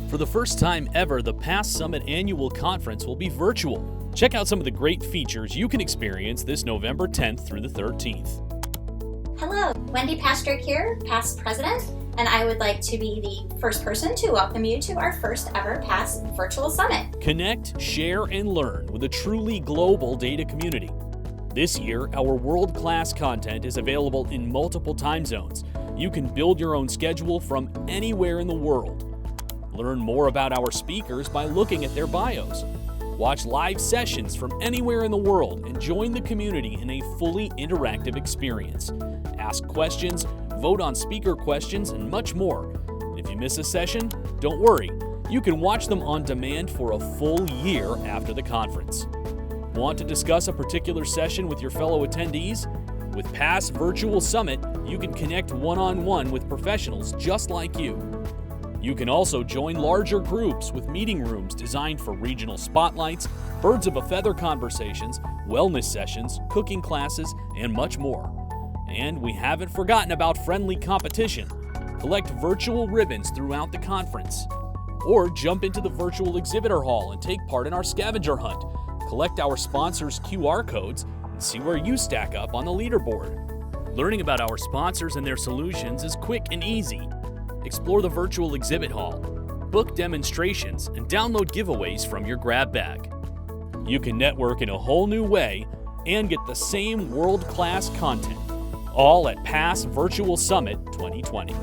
For the first time ever, the PASS Summit Annual Conference will be virtual. Check out some of the great features you can experience this November 10th through the 13th. Hello, Wendy Pastrick here, PASS President, and I would like to be the first person to welcome you to our first ever PASS Virtual Summit. Connect, share, and learn with a truly global data community. This year, our world-class content is available in multiple time zones. You can build your own schedule from anywhere in the world. Learn more about our speakers by looking at their bios. Watch live sessions from anywhere in the world and join the community in a fully interactive experience. Ask questions, vote on speaker questions, and much more. If you miss a session, don't worry. You can watch them on demand for a full year after the conference. Want to discuss a particular session with your fellow attendees? With PASS Virtual Summit, you can connect one-on-one with professionals just like you. You can also join larger groups with meeting rooms designed for regional spotlights, birds of a feather conversations, wellness sessions, cooking classes, and much more. And we haven't forgotten about friendly competition. Collect virtual ribbons throughout the conference. Or jump into the virtual exhibitor hall and take part in our scavenger hunt. Collect our sponsors' QR codes and see where you stack up on the leaderboard. Learning about our sponsors and their solutions is quick and easy. Explore the virtual exhibit hall, book demonstrations, and download giveaways from your grab bag. You can network in a whole new way and get the same world-class content, all at PASS Virtual Summit 2020.